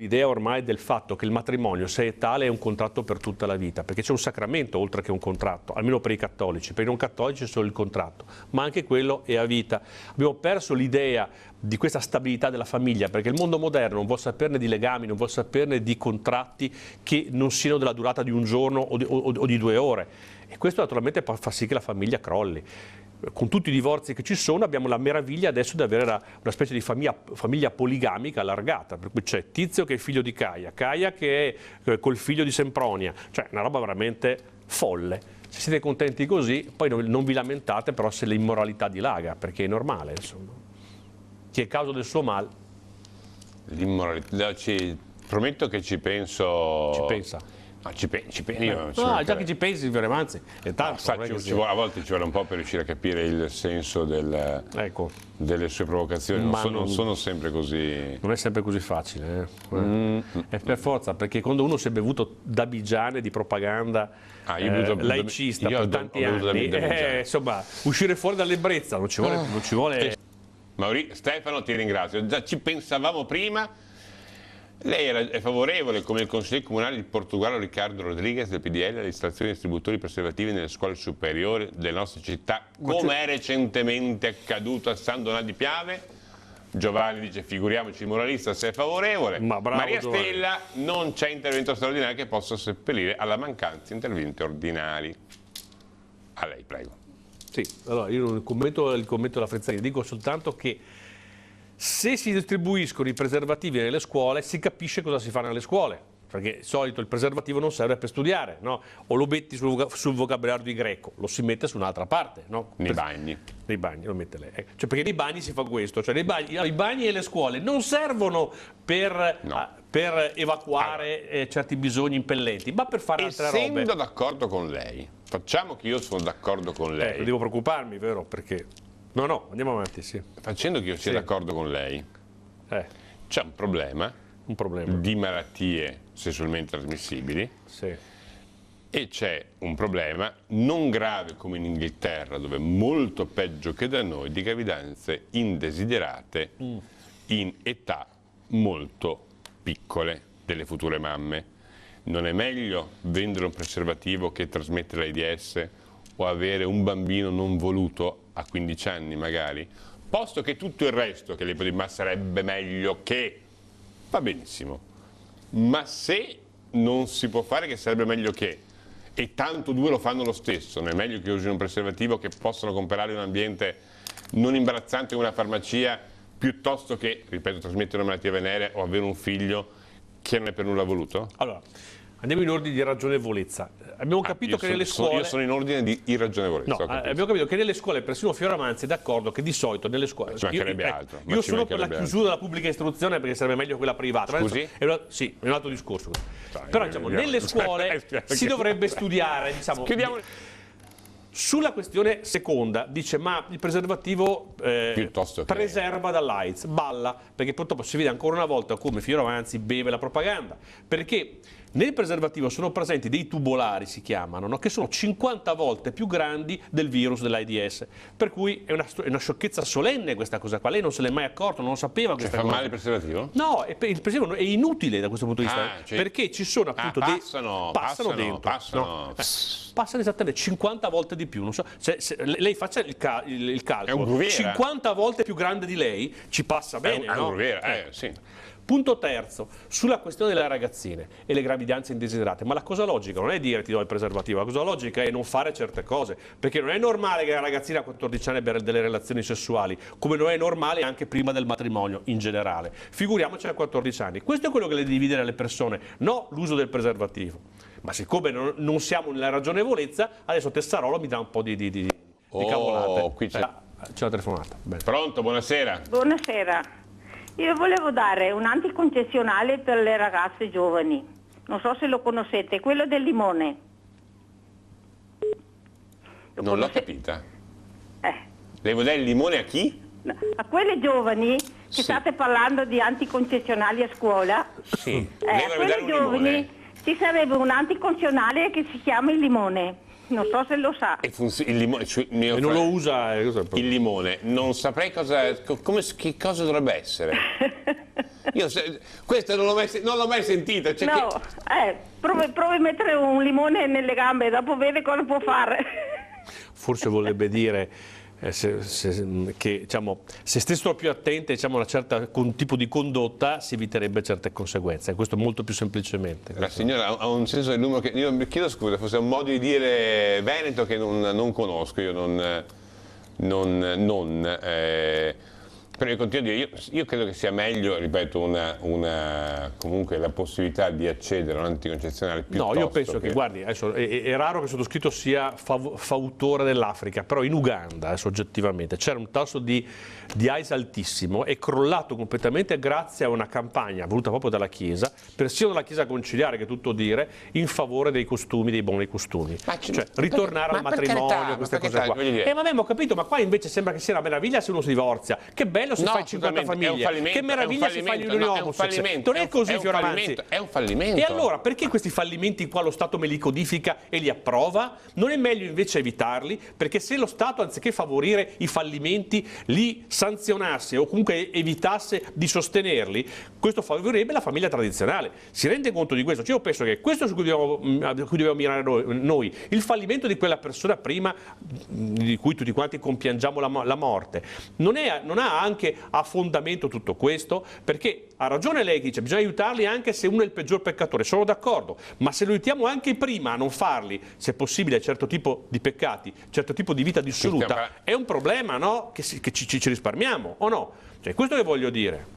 l'idea ormai del fatto che il matrimonio, se è tale, è un contratto per tutta la vita, perché c'è un sacramento oltre che un contratto, almeno per i cattolici. Per i non cattolici è solo il contratto, ma anche quello è a vita. Abbiamo perso l'idea di questa stabilità della famiglia, perché il mondo moderno non vuole saperne di legami, non vuole saperne di contratti che non siano della durata di un giorno o di 2 ore. E questo naturalmente fa sì che la famiglia crolli. Con tutti i divorzi che ci sono abbiamo la meraviglia adesso di avere una specie di famiglia poligamica allargata, per cui c'è Tizio che è figlio di Caia, Caia che è col figlio di Sempronia, cioè una roba veramente folle. Se siete contenti così, poi non vi lamentate però se l'immoralità dilaga, perché è normale, insomma. Chi è causa del suo mal? L'immoralità, prometto che ci penso. Ci pensa. No, io già che ci pensi, anzi, è tanto. A volte ci vuole un po' per riuscire a capire il senso delle sue provocazioni, non sono sempre così. Non è sempre così facile. È per forza, perché quando uno si è bevuto da bigiane di propaganda laicista per tanti anni, insomma, uscire fuori dall'ebbrezza non ci vuole. Stefano, ti ringrazio. Già ci pensavamo prima. Lei è favorevole, come il consigliere comunale di Portogallo Riccardo Rodriguez del PDL, all'installazione di distributori preservativi nelle scuole superiori delle nostre città, come è recentemente accaduto a San Donà di Piave? Giovanni dice figuriamoci il moralista se è favorevole. Maria Giovanni. Stella, non c'è intervento straordinario che possa seppellire alla mancanza interventi ordinari. A lei, prego. Sì, allora io non commento il commento della Frezzani, dico soltanto che se si distribuiscono i preservativi nelle scuole si capisce cosa si fa nelle scuole, perché di solito il preservativo non serve per studiare, no? O lo metti sul vocabolario di greco, lo si mette su un'altra parte, no? Nei bagni. Nei bagni, lo mette lei. Cioè, perché nei bagni si fa questo, cioè i bagni e le scuole non servono per evacuare certi bisogni impellenti, ma per fare altre robe. Essendo d'accordo con lei, facciamo che io sono d'accordo con lei. Devo preoccuparmi, vero? Perché... No, andiamo avanti, sì. Facendo che io sia d'accordo con lei, c'è un problema di malattie sessualmente trasmissibili e c'è un problema non grave come in Inghilterra, dove è molto peggio che da noi, di gravidanze indesiderate in età molto piccole delle future mamme. Non è meglio vendere un preservativo che trasmette l'AIDS o avere un bambino non voluto a 15 anni magari, posto che tutto il resto che le può dire ma sarebbe meglio che, va benissimo, ma se non si può fare che sarebbe meglio che, e tanto due lo fanno lo stesso, non è meglio che usino un preservativo che possono comprare in un ambiente non imbarazzante come una farmacia, piuttosto che, ripeto, trasmettere una malattia venerea o avere un figlio che non è per nulla voluto? Allora, andiamo in ordine di ragionevolezza. Abbiamo capito che nelle scuole... Io sono in ordine di irragionevolezza. No, abbiamo capito che nelle scuole, persino Fioravanzi è d'accordo che di solito nelle scuole... Ci mancherebbe altro. Io sono per la chiusura della pubblica istruzione perché sarebbe meglio quella privata. Scusi? Sì, è un altro discorso. Però diciamo, nelle scuole si dovrebbe studiare, diciamo... Chiudiamo. Sulla questione seconda, dice ma il preservativo preserva dall'AIDS, balla, perché purtroppo si vede ancora una volta come Fioravanzi beve la propaganda, perché nel preservativo sono presenti dei tubolari, si chiamano, no? Che sono 50 volte più grandi del virus dell'AIDS, per cui è una sciocchezza solenne questa cosa qua, lei non se l'è mai accorto, non lo sapeva questa cosa. Fa male il preservativo? No, il preservativo è inutile da questo punto di vista, perché ci sono appunto passano dentro. Passano esattamente 50 volte di più, non so, se lei faccia il calcolo, 50 volte più grande di lei ci passa bene, no? Sì. Punto terzo, sulla questione delle ragazzine e le gravidanze indesiderate, ma la cosa logica non è dire ti do il preservativo, la cosa logica è non fare certe cose, perché non è normale che la ragazzina a 14 anni abbia delle relazioni sessuali, come non è normale anche prima del matrimonio in generale, figuriamoci a 14 anni, questo è quello che le divide dalle persone, no l'uso del preservativo, ma siccome non siamo nella ragionevolezza, adesso Tessarolo mi dà un po' di cavolate. Qui c'è la telefonata. Bene. Pronto, buonasera. Buonasera. Io volevo dare un anticoncezionale per le ragazze giovani. Non so se lo conoscete, quello del limone. Non l'ho capita. Lei vuole dare il limone a chi? A quelle giovani che state parlando di anticoncezionali a scuola. Sì. A quelle giovani ci sarebbe un anticoncezionale che si chiama il limone. Non so se lo sa. Il limone, e non lo usa. Il limone, non saprei che cosa dovrebbe essere. Questa non l'ho mai sentita. Cioè no, provi a mettere un limone nelle gambe e dopo vede cosa può fare. Forse vorrebbe dire che diciamo, se stessero più attenti, diciamo, un tipo di condotta, si eviterebbe certe conseguenze. Questo molto più semplicemente. La signora ha un senso dell'umoro che io mi chiedo scusa, forse è un modo di dire veneto che non conosco, io però io continuo a dire, io credo che sia meglio, ripeto, comunque la possibilità di accedere a un anticoncezionale piuttosto. No, io penso che guardi, adesso è raro che il sottoscritto sia fautore dell'Africa, però in Uganda, oggettivamente, c'era un tasso di AIDS altissimo, è crollato completamente grazie a una campagna voluta proprio dalla Chiesa, persino dalla Chiesa conciliare, che è tutto dire, in favore dei costumi, dei buoni costumi. Cioè ritornare al matrimonio, queste cose qua. Vabbè, ho capito, ma qua invece sembra che sia una meraviglia se uno si divorzia. Che bello se fai 50 famiglie, che meraviglia se fai l'unione omosessuale. Non è così, Fioravanti. È un fallimento. E allora perché questi fallimenti qua lo Stato me li codifica e li approva? Non è meglio invece evitarli? Perché se lo Stato, anziché favorire i fallimenti, li sanzionasse o comunque evitasse di sostenerli, questo favorirebbe la famiglia tradizionale. Si rende conto di questo? Cioè, io penso che questo è su cui dobbiamo mirare noi, il fallimento di quella persona prima di cui tutti quanti compiangiamo la morte. Non ha anche a fondamento tutto questo, perché ha ragione lei che dice bisogna aiutarli anche se uno è il peggior peccatore, sono d'accordo, ma se lo aiutiamo anche prima a non farli, se possibile, certo tipo di peccati, certo tipo di vita dissoluta, è un problema, no? Che ci risparmiamo, o no? Cioè, questo che voglio dire.